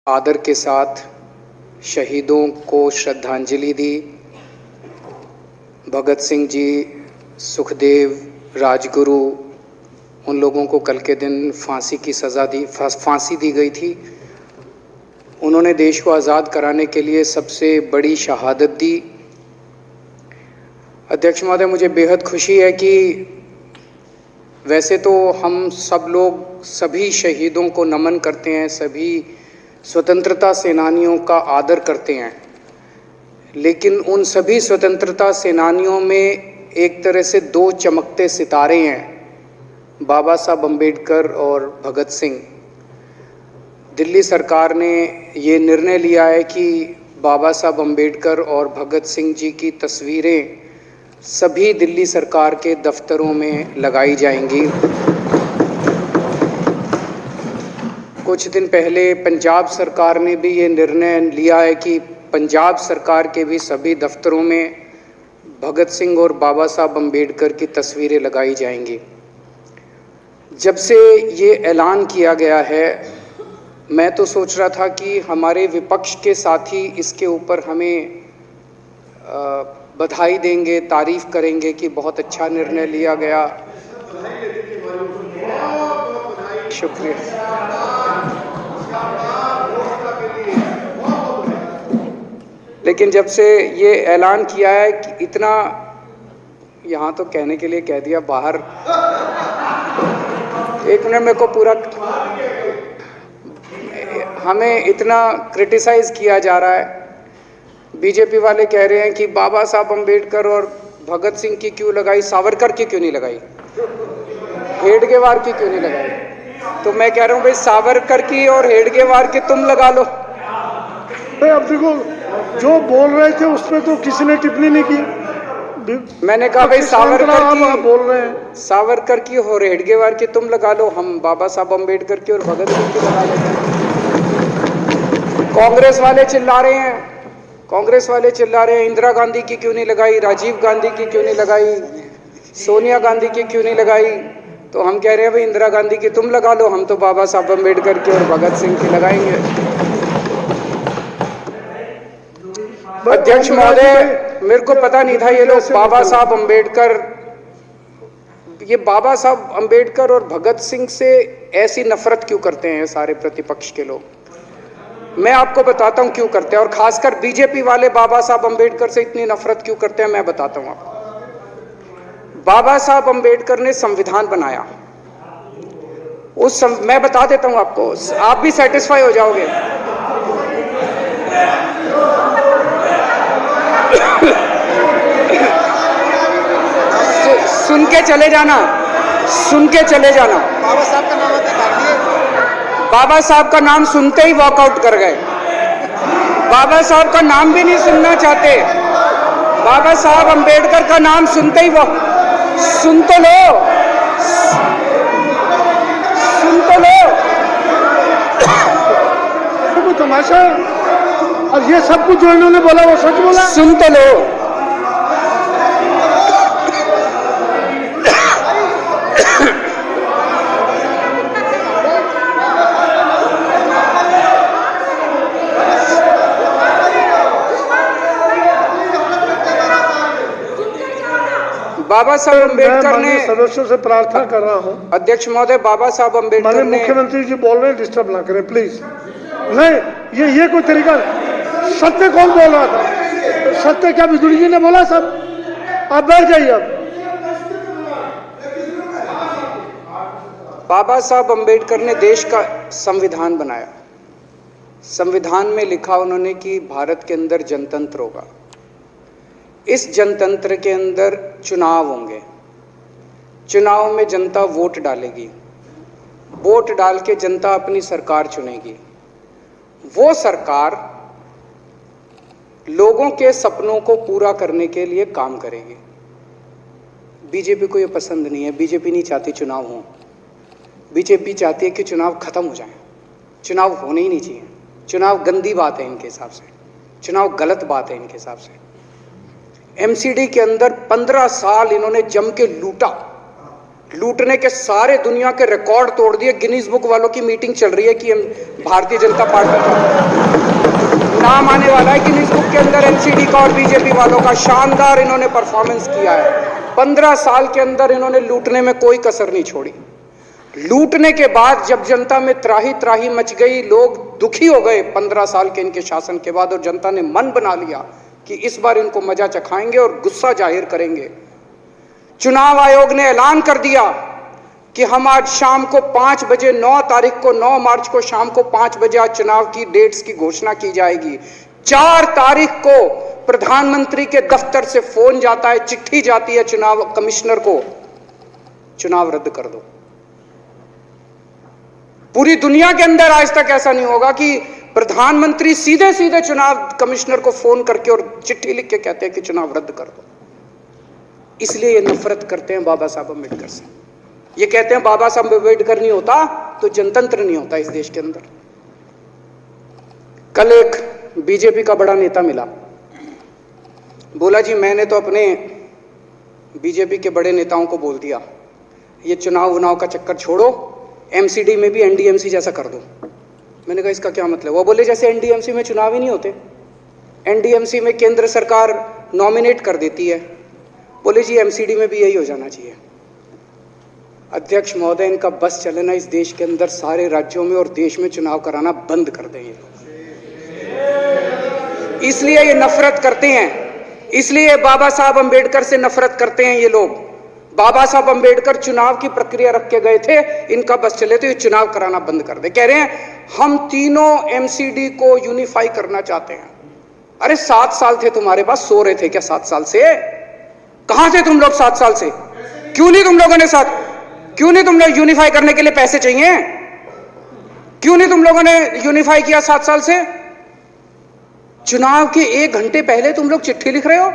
आदर के साथ शहीदों को श्रद्धांजलि दी। भगत सिंह जी, सुखदेव, राजगुरु, उन लोगों को कल के दिन फांसी दी गई थी। उन्होंने देश को आज़ाद कराने के लिए सबसे बड़ी शहादत दी। अध्यक्ष महोदय, मुझे बेहद खुशी है कि वैसे तो हम सब लोग सभी शहीदों को नमन करते हैं, सभी स्वतंत्रता सेनानियों का आदर करते हैं, लेकिन उन सभी स्वतंत्रता सेनानियों में एक तरह से दो चमकते सितारे हैं, बाबा साहब अम्बेडकर और भगत सिंह। दिल्ली सरकार ने ये निर्णय लिया है कि बाबा साहब अम्बेडकर और भगत सिंह जी की तस्वीरें सभी दिल्ली सरकार के दफ्तरों में लगाई जाएंगी। कुछ दिन पहले पंजाब सरकार ने भी ये निर्णय लिया है कि पंजाब सरकार के भी सभी दफ्तरों में भगत सिंह और बाबा साहब अम्बेडकर की तस्वीरें लगाई जाएंगी। जब से ये ऐलान किया गया है, मैं तो सोच रहा था कि हमारे विपक्ष के साथी इसके ऊपर हमें बधाई देंगे, तारीफ करेंगे कि बहुत अच्छा निर्णय लिया गया। शुक्रिया। लेकिन जब से ये ऐलान किया है कि इतना, यहाँ तो कहने के लिए कह दिया, बाहर एक मिनट, मेरे को पूरा, हमें इतना क्रिटिसाइज किया जा रहा है। बीजेपी वाले कह रहे हैं कि बाबा साहब अम्बेडकर और भगत सिंह की क्यों लगाई, सावरकर की क्यों नहीं लगाई, हेडगेवार की क्यों नहीं लगाई। तो मैं कह रहा हूँ भाई, सावरकर की और हेडगेवार की तुम लगा लो। अब देखो, जो बोल रहे थे उसमें तो किसी ने टिप्पणी नहीं की। मैंने कहा भाई सावरकर की बोल रहे हैं, सावरकर की और हेडगेवार की तुम लगा लो, हम बाबा साहब अम्बेडकर की और भगत सिंह की लगा लेते हैं। कांग्रेस वाले चिल्ला रहे हैं इंदिरा गांधी की क्यों नहीं लगाई, राजीव गांधी की क्यों नहीं लगाई, सोनिया गांधी की क्यों नहीं लगाई। तो हम कह रहे हैं भाई इंदिरा गांधी की तुम लगा लो, हम तो बाबा साहब अम्बेडकर की और भगत सिंह की लगाएंगे। अध्यक्ष महोदय, मेरे को पता नहीं था ये लोग बाबा साहब अम्बेडकर और भगत सिंह से ऐसी नफरत क्यों करते हैं सारे प्रतिपक्ष के लोग। मैं आपको बताता हूं क्यों करते हैं, और खासकर बीजेपी वाले बाबा साहब अम्बेडकर से इतनी नफरत क्यों करते हैं, मैं बताता हूं आपको। बाबा साहब अम्बेडकर ने संविधान बनाया, मैं बता देता हूं आपको, आप भी सेटिस्फाई हो जाओगे। सुन के चले जाना। बाबा साहब का नाम आपने काट दिया। बाबा साहब का नाम सुनते ही वॉकआउट कर गए। बाबा साहब का नाम भी नहीं सुनना चाहते। बाबा साहब अम्बेडकर का नाम सुनते ही सुन तो लो। तमाशा, और ये सब कुछ जो इन्होंने बोला वो सच बोला। सुन तो लो। बाबा साहब अम्बेडकर ने, सदस्यों से प्रार्थना कर रहा हूं, अध्यक्ष महोदय, बाबा साहब अम्बेडकर ने, मुख्यमंत्री जी बोल रहे हैं, डिस्टर्ब ना करें प्लीज। नहीं, ये कोई तरीका। सत्य कौन बोल रहा था? सत्य क्या बिदुरी जी ने बोला? सब आप बैठ जाइए। अब बाबा साहब अम्बेडकर ने देश का संविधान बनाया। संविधान में लिखा उन्होंने कि भारत के अंदर जनतंत्र होगा। इस जनतंत्र के अंदर चुनाव होंगे। चुनाव में जनता वोट डालेगी। वोट डाल के जनता अपनी सरकार चुनेगी। वो सरकार लोगों के सपनों को पूरा करने के लिए काम करेगी। बीजेपी को ये पसंद नहीं है। बीजेपी नहीं चाहती चुनाव हो। बीजेपी चाहती है कि चुनाव खत्म हो जाए। चुनाव होने ही नहीं चाहिए। चुनाव गंदी बात है इनके हिसाब से। चुनाव गलत बात है इनके हिसाब से। एमसीडी के अंदर 15 साल इन्होंने जम के लूटा। लूटने के सारे दुनिया के रिकॉर्ड तोड़ दिए। गिनीज बुक वालों की मीटिंग चल रही है कि हम भारतीय जनता पार्टी का नाम आने वाला है गिनीज बुक के अंदर। एनसीडी का और बीजेपी वालों का शानदार इन्होंने परफॉर्मेंस किया है। 15 साल के अंदर इन्होंने लूटने में कोई कसर नहीं छोड़ी। लूटने के बाद जब जनता में त्राही त्राही मच गई, लोग दुखी हो गए 15 साल के इनके शासन के बाद, और जनता ने मन बना लिया कि इस बार इनको मजा चखाएंगे और गुस्सा जाहिर करेंगे। चुनाव आयोग ने ऐलान कर दिया कि हम आज शाम को 5 बजे 9 मार्च को शाम को 5 बजे आज चुनाव की डेट्स की घोषणा की जाएगी। 4 तारीख को प्रधानमंत्री के दफ्तर से फोन जाता है, चिट्ठी जाती है चुनाव कमिश्नर को, चुनाव रद्द कर दो। पूरी दुनिया के अंदर आज तक ऐसा नहीं होगा कि प्रधानमंत्री सीधे सीधे चुनाव कमिश्नर को फोन करके और चिट्ठी लिख के कहते हैं कि चुनाव रद्द कर दो। इसलिए ये नफरत करते हैं बाबा साहब अम्बेडकर से। ये कहते हैं बाबा साहब अम्बेडकर नहीं होता तो जनतंत्र नहीं होता इस देश के अंदर। कल एक बीजेपी का बड़ा नेता मिला, बोला जी मैंने तो अपने बीजेपी के बड़े नेताओं को बोल दिया ये चुनाव का चक्कर छोड़ो, एमसीडी में भी एनडीएमसी जैसा कर दो। मैंने कहा इसका क्या मतलब? वो बोले जैसे एनडीएमसी में चुनाव ही नहीं होते, एनडीएमसी में केंद्र सरकार नॉमिनेट कर देती है। बोले जी एमसीडी में भी यही हो जाना चाहिए। अध्यक्ष महोदय, इनका बस चलना इस देश के अंदर सारे राज्यों में और देश में चुनाव कराना बंद कर दें ये लोग। इसलिए ये नफरत करते हैं, इसलिए बाबा साहब अम्बेडकर से नफरत करते हैं ये लोग। बाबा साहब अम्बेडकर चुनाव की प्रक्रिया रख के गए थे, इनका बस चले तो ये चुनाव कराना बंद कर दे। कह रहे हैं हम तीनों एमसीडी को यूनिफाई करना चाहते हैं। अरे 7 साल थे तुम्हारे पास, सो रहे थे क्या 7 साल से? कहां थे तुम लोग 7 साल से? क्यों नहीं तुम लोगों ने क्यों नहीं तुम लोग यूनिफाई करने के लिए पैसे चाहिए? क्यों नहीं तुम लोगों ने यूनिफाई किया 7 साल से? चुनाव के 1 घंटे पहले तुम लोग चिट्ठी लिख रहे हो,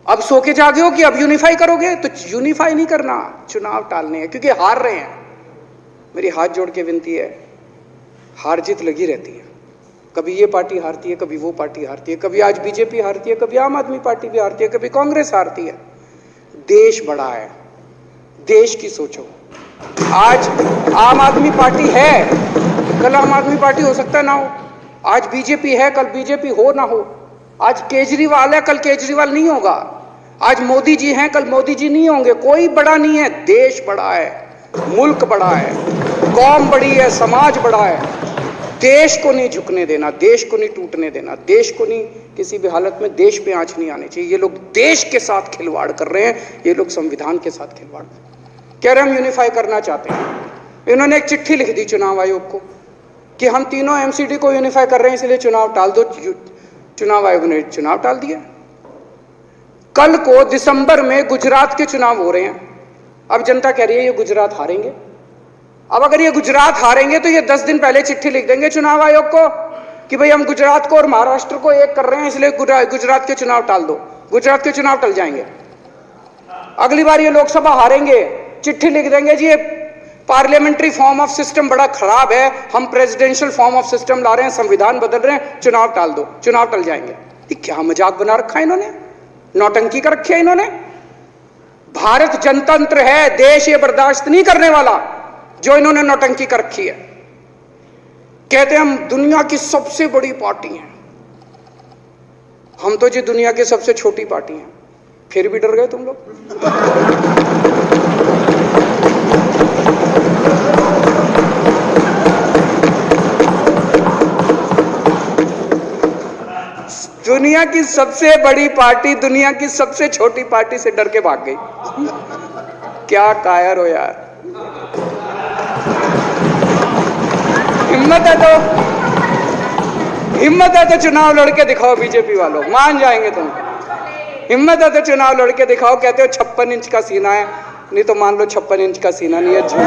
अब सो के जागे हो कि अब यूनिफाई करोगे। तो यूनिफाई नहीं करना, चुनाव टालने हैं क्योंकि हार रहे हैं। मेरी हाथ जोड़ के विनती है, हार जीत लगी रहती है। कभी ये पार्टी हारती है, कभी वो पार्टी हारती है, कभी आज बीजेपी हारती है, कभी आम आदमी पार्टी भी हारती है, कभी कांग्रेस हारती है। देश बड़ा है, देश की सोचो। आज आम आदमी पार्टी है, कल आम आदमी पार्टी हो सकता है ना हो। आज बीजेपी है, कल बीजेपी हो ना हो। आज केजरीवाल है, कल केजरीवाल नहीं होगा। आज मोदी जी हैं, कल मोदी जी नहीं होंगे। कोई बड़ा नहीं है, देश बड़ा है, मुल्क बड़ा है, कौम बड़ी है, समाज बड़ा है। देश को नहीं झुकने देना, देश को नहीं टूटने देना, देश को नहीं किसी भी हालत में देश पे आंच नहीं आनी चाहिए। ये लोग देश के साथ खिलवाड़ कर रहे हैं, ये लोग संविधान के साथ खिलवाड़ कह रहे हैं। हम यूनिफाई करना चाहते हैं। इन्होंने एक चिट्ठी लिख दी चुनाव आयोग को कि हम तीनों एमसीडी को यूनिफाई कर रहे हैं, इसलिए चुनाव टाल दो। चुनाव आयोग ने चुनाव टाल दिया। कल को दिसंबर में गुजरात के चुनाव हो रहे हैं। अब जनता कह रही है ये गुजरात हारेंगे। अब अगर ये गुजरात हारेंगे तो ये 10 दिन पहले चिट्ठी लिख देंगे चुनाव आयोग को कि भाई हम गुजरात को और महाराष्ट्र को एक कर रहे हैं, इसलिए गुजरात के चुनाव टाल दो। गुजरात के चुनाव टल जाएंगे। अगली बार ये लोकसभा हारेंगे, चिट्ठी लिख देंगे जी ये पार्लियामेंट्री फॉर्म ऑफ सिस्टम बड़ा खराब है, हम प्रेसिडेंशियल फॉर्म ऑफ सिस्टम ला रहे हैं, संविधान बदल रहे हैं, चुनाव टाल दो। चुनाव टल जाएंगे। ये क्या मजाक बना रखा है इन्होंने, नौटंकी कर रखी है इन्होंने। भारत जनतंत्र है, देश ये बर्दाश्त नहीं करने वाला जो इन्होंने नौटंकी कर रखी है। कहते हैं हम दुनिया की सबसे बड़ी पार्टी हैं, हम तो जी दुनिया की सबसे छोटी पार्टी हैं। फिर भी डर गए तुम लोग। दुनिया की सबसे बड़ी पार्टी दुनिया की सबसे छोटी पार्टी से डर के भाग गई। क्या कायर हो यार। हिम्मत है तो चुनाव लड़के दिखाओ बीजेपी वालों, मान जाएंगे तुम। हिम्मत है तो चुनाव लड़के दिखाओ। कहते हो 56 इंच का सीना है, नहीं तो मान लो 56 इंच का सीना नहीं है, झूठ।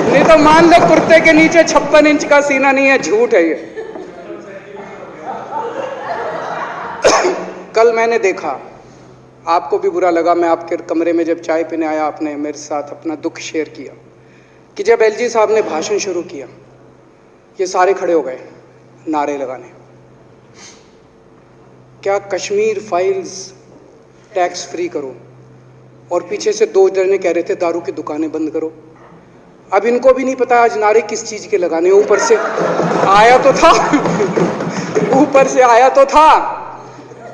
नहीं तो मान लो कुर्ते के नीचे 56 इंच का सीना नहीं है, झूठ है ये। कल मैंने देखा, आपको भी बुरा लगा, मैं आपके कमरे में जब चाय पीने आया, आपने मेरे साथ अपना दुख शेयर किया कि जब एलजी साहब ने भाषण शुरू किया, ये सारे खड़े हो गए नारे लगाने। क्या कश्मीर फाइल्स टैक्स फ्री करो, और पीछे से 2 जने कह रहे थे दारू की दुकानें बंद करो। अब इनको भी नहीं पता आज नारे किस चीज के लगाने, ऊपर से आया तो था ऊपर से आया तो था।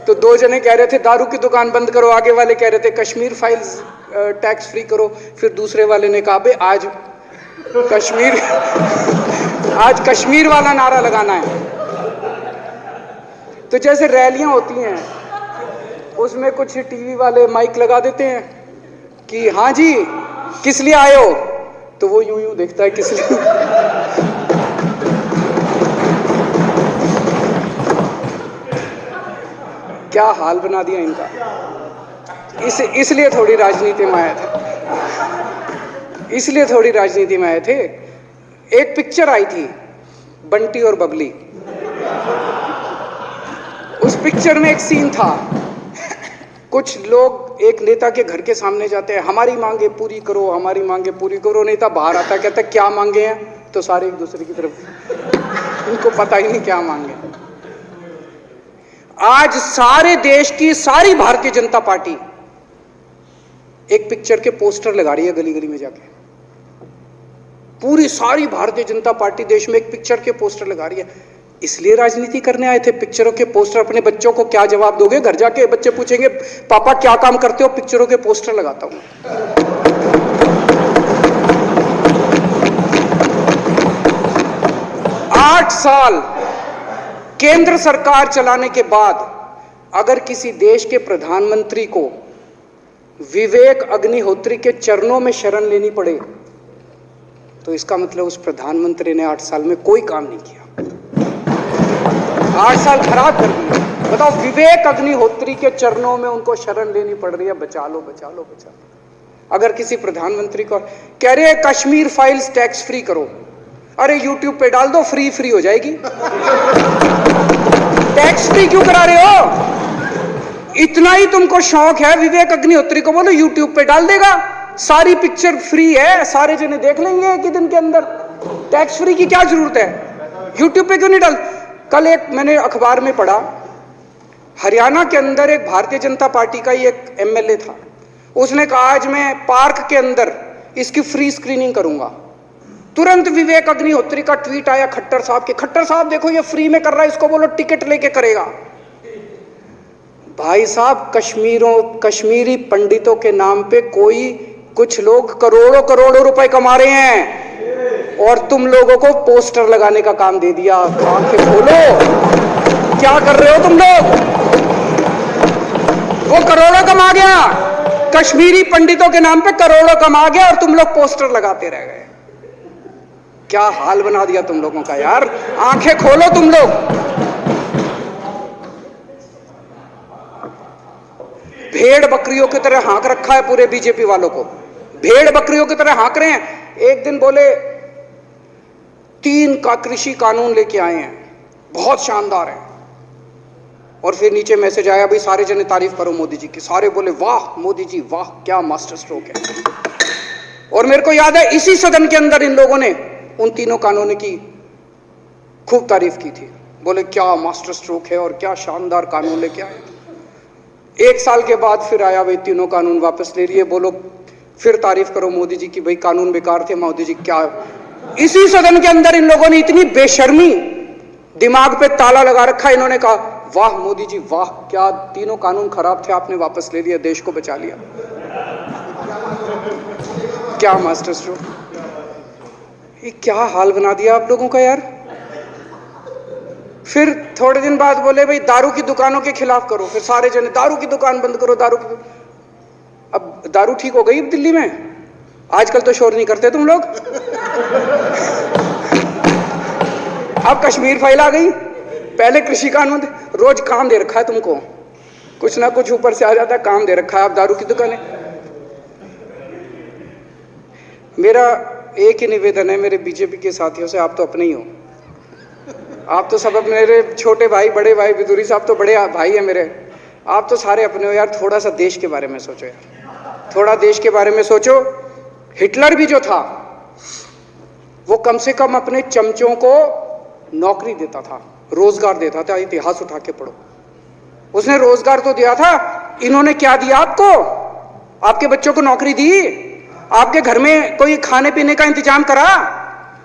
तो 2 जने कह रहे थे दारू की दुकान बंद करो, आगे वाले कह रहे थे कश्मीर फाइल्स टैक्स फ्री करो, फिर दूसरे वाले ने कहा बे आज कश्मीर वाला नारा लगाना है। तो जैसे रैलियां होती हैं उसमें कुछ टीवी वाले माइक लगा देते हैं कि हाँ जी किस लिए आए हो, तो वो यूं यूं देखता है किस लिए। क्या हाल बना दिया इनका। इसलिए थोड़ी राजनीति में आए थे, इसलिए थोड़ी राजनीति में आए थे। एक पिक्चर आई थी बंटी और बबली, उस पिक्चर में एक सीन था, कुछ लोग एक नेता के घर के सामने जाते हैं, हमारी मांगे पूरी करो, हमारी मांगे पूरी करो। नेता बाहर आता है, कहता है क्या मांगे हैं, तो सारे एक दूसरे की तरफ, इनको पता ही नहीं क्या मांगे। आज सारे देश की सारी भारतीय जनता पार्टी एक पिक्चर के पोस्टर लगा रही है गली गली में जाके। पूरी सारी भारतीय जनता पार्टी देश में एक पिक्चर के पोस्टर लगा रही है। इसलिए राजनीति करने आए थे, पिक्चरों के पोस्टर। अपने बच्चों को क्या जवाब दोगे? घर जाके बच्चे पूछेंगे पापा क्या काम करते हो? पिक्चरों के पोस्टर लगाता हूं। 8 साल केंद्र सरकार चलाने के बाद अगर किसी देश के प्रधानमंत्री को विवेक अग्निहोत्री के चरणों में शरण लेनी पड़े तो इसका मतलब उस प्रधानमंत्री ने 8 साल में कोई काम नहीं किया। 8 साल खराब कर दिए। बताओ, विवेक अग्निहोत्री के चरणों में उनको शरण लेनी पड़ रही है, बचा लो बचा लो बचा लो। अगर किसी प्रधानमंत्री को कह रहे हैं कश्मीर फाइल्स टैक्स फ्री करो, अरे यूट्यूब पे डाल दो, फ्री फ्री हो जाएगी। टैक्स फ्री क्यों करा रहे हो? इतना ही तुमको शौक है, विवेक अग्निहोत्री को बोलो यूट्यूब पे डाल देगा, सारी पिक्चर फ्री है, सारे जने देख लेंगे एक ही दिन के अंदर। टैक्स फ्री की क्या जरूरत है? यूट्यूब पे क्यों नहीं डाल? कल एक मैंने अखबार में पढ़ा, हरियाणा के अंदर एक भारतीय जनता पार्टी का ही एक एमएलए था, उसने कहा आज मैं पार्क के अंदर इसकी फ्री स्क्रीनिंग करूंगा। तुरंत विवेक अग्निहोत्री का ट्वीट आया खट्टर साहब के, खट्टर साहब देखो ये फ्री में कर रहा है, इसको बोलो टिकट लेके करेगा। भाई साहब, कश्मीरी पंडितों के नाम पे कुछ लोग करोड़ों करोड़ों रुपए कमा रहे हैं और तुम लोगों को पोस्टर लगाने का काम दे दिया। आंखें खोलो, क्या कर रहे हो तुम लोग? वो करोड़ों कमा गया, कश्मीरी पंडितों के नाम पे करोड़ों कमा गया और तुम लोग पोस्टर लगाते रह गए। क्या हाल बना दिया तुम लोगों का यार। आंखें खोलो तुम लोग। भेड़ बकरियों की तरह हाँक रखा है पूरे बीजेपी वालों को, भेड़ बकरियों की तरह हाँक रहे हैं। एक दिन बोले 3 का कृषि कानून लेके आए हैं, बहुत शानदार है, और फिर नीचे मैसेज आया भाई सारे जने तारीफ करो मोदी जी की। सारे बोले वाह मोदी जी वाह, क्या मास्टर स्ट्रोक है। और मेरे को याद है इसी सदन के अंदर इन लोगों ने उन 3 कानूनों की खूब तारीफ की थी, बोले क्या मास्टर स्ट्रोक है और क्या शानदार कानून लेके आए। 1 साल के बाद फिर आया भाई 3 कानून वापस ले लिए, बोलो फिर तारीफ करो मोदी जी की, भाई कानून बेकार थे मोदी जी। क्या इसी सदन के अंदर इन लोगों ने इतनी बेशर्मी, दिमाग पे ताला लगा रखा, इन्होंने कहा वाह मोदी जी वाह, क्या 3 कानून खराब थे आपने वापस ले लिया, देश को बचा लिया। क्या मास्टर स्ट्रोक, ये क्या हाल बना दिया आप लोगों का यार। फिर थोड़े दिन बाद बोले भाई दारू की दुकानों के खिलाफ करो, फिर सारे जने दारू की दुकान बंद करो, दारू की। अब दारू ठीक हो गई दिल्ली में, आजकल तो शोर नहीं करते तुम लोग। अब कश्मीर फाइल आ गई, पहले कृषि कानून, रोज काम दे रखा है तुमको, कुछ ना कुछ ऊपर से आ जाता है, काम दे रखा है। अब दारू की दुकानें। मेरा एक ही निवेदन है मेरे बीजेपी के साथियों से, आप तो अपने ही हो, आप तो सब अपने, मेरे छोटे भाई बड़े भाई बिदुरी साहब तो बड़े भाई है मेरे, आप तो सारे अपने हो यार। थोड़ा सा देश के बारे में सोचो यार, थोड़ा देश के बारे में सोचो। हिटलर भी जो था वो कम से कम अपने चमचों को नौकरी देता था, रोजगार देता था। इतिहास उठा के पढ़ो, उसने रोजगार तो दिया था, इन्होंने क्या दिया आपको? आपके बच्चों को नौकरी दी? आपके घर में कोई खाने पीने का इंतजाम करा?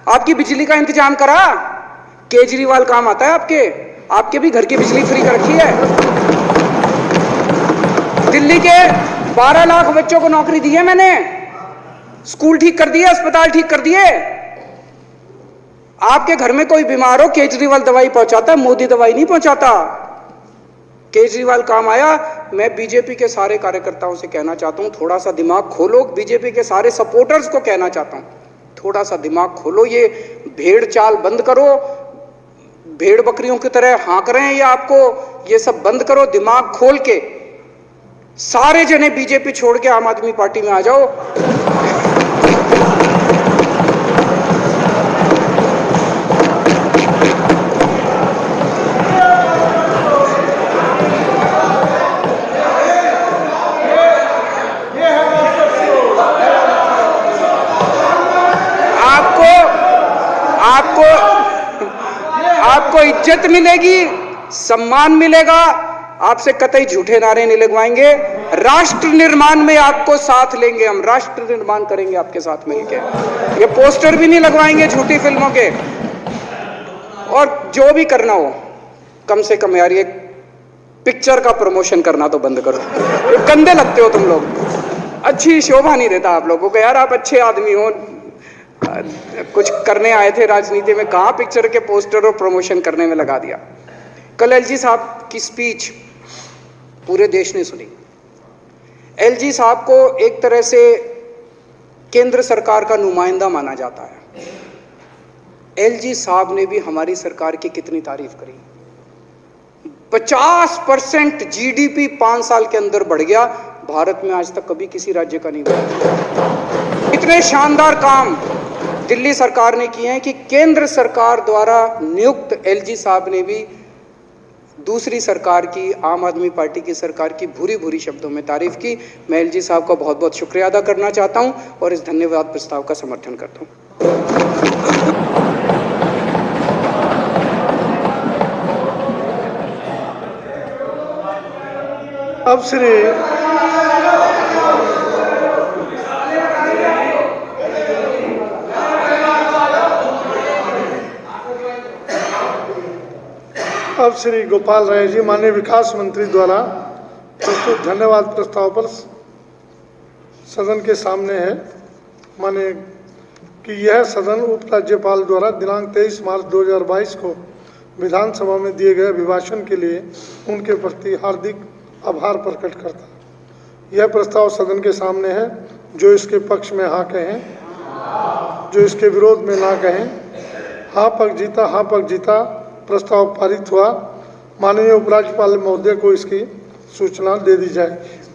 आपकी बिजली का इंतजाम करा? केजरीवाल काम आता है आपके भी घर की बिजली फ्री कर रखी है। दिल्ली के 12 लाख बच्चों को नौकरी दी है मैंने, स्कूल ठीक कर दिए, अस्पताल ठीक कर दिए। आपके घर में कोई बीमार हो, केजरीवाल दवाई पहुंचाता, मोदी दवाई नहीं पहुंचाता। केजरीवाल काम आया। मैं बीजेपी के सारे कार्यकर्ताओं से कहना चाहता हूं, थोड़ा सा दिमाग खोलो। बीजेपी के सारे सपोर्टर्स को कहना चाहता हूं, थोड़ा सा दिमाग खोलो। ये भेड़ चाल बंद करो, भेड़ बकरियों की तरह हाँक रहे हैं ये आपको, ये सब बंद करो। दिमाग खोल के सारे जने बीजेपी छोड़ के आम आदमी पार्टी में आ जाओ। आपको इज्जत मिलेगी, सम्मान मिलेगा। आपसे कतई झूठे नारे नहीं लगवाएंगे। राष्ट्र निर्माण में आपको साथ लेंगे, हम राष्ट्र निर्माण करेंगे आपके साथ मिलकर। ये पोस्टर भी नहीं लगवाएंगे झूठी फिल्मों के। और जो भी करना हो, कम से कम यार ये पिक्चर का प्रमोशन करना तो बंद करो। गंदे लगते हो तुम लोग, अच्छी शोभा नहीं देता आप लोगों को। यार आप अच्छे आदमी हो, कुछ करने आए थे राजनीति में, कहां पिक्चर के पोस्टर और प्रमोशन करने में लगा दिया। कल एलजी साहब की स्पीच पूरे देश ने सुनी। एलजी साहब को एक तरह से केंद्र सरकार का नुमाइंदा माना जाता है। एलजी साहब ने भी हमारी सरकार की कितनी तारीफ करी। 50% जीडीपी 5 साल के अंदर बढ़ गया। भारत में आज तक कभी किसी राज्य का नहीं हुआ। इतने शानदार काम दिल्ली सरकार ने किए हैं कि केंद्र सरकार द्वारा नियुक्त एलजी साहब ने भी दूसरी सरकार की, आम आदमी पार्टी की सरकार की भूरी भूरी शब्दों में तारीफ की। मैं एलजी साहब का बहुत बहुत शुक्रिया अदा करना चाहता हूं और इस धन्यवाद प्रस्ताव का समर्थन करता हूं। अब श्री गोपाल राय जी माननीय विकास मंत्री द्वारा प्रस्तुत धन्यवाद प्रस्ताव पर सदन के सामने है। माने कि यह सदन उपराज्यपाल द्वारा दिनांक 23 मार्च 2022 को विधानसभा में दिए गए अभिभाषण के लिए उनके प्रति हार्दिक आभार प्रकट करता है। यह प्रस्ताव सदन के सामने है। जो इसके पक्ष में हाँ कहें, जो इसके विरोध में ना कहें। हाँ पक्ष जीता प्रस्ताव पारित हुआ। माननीय उपराज्यपाल महोदय को इसकी सूचना दे दी जाएगी।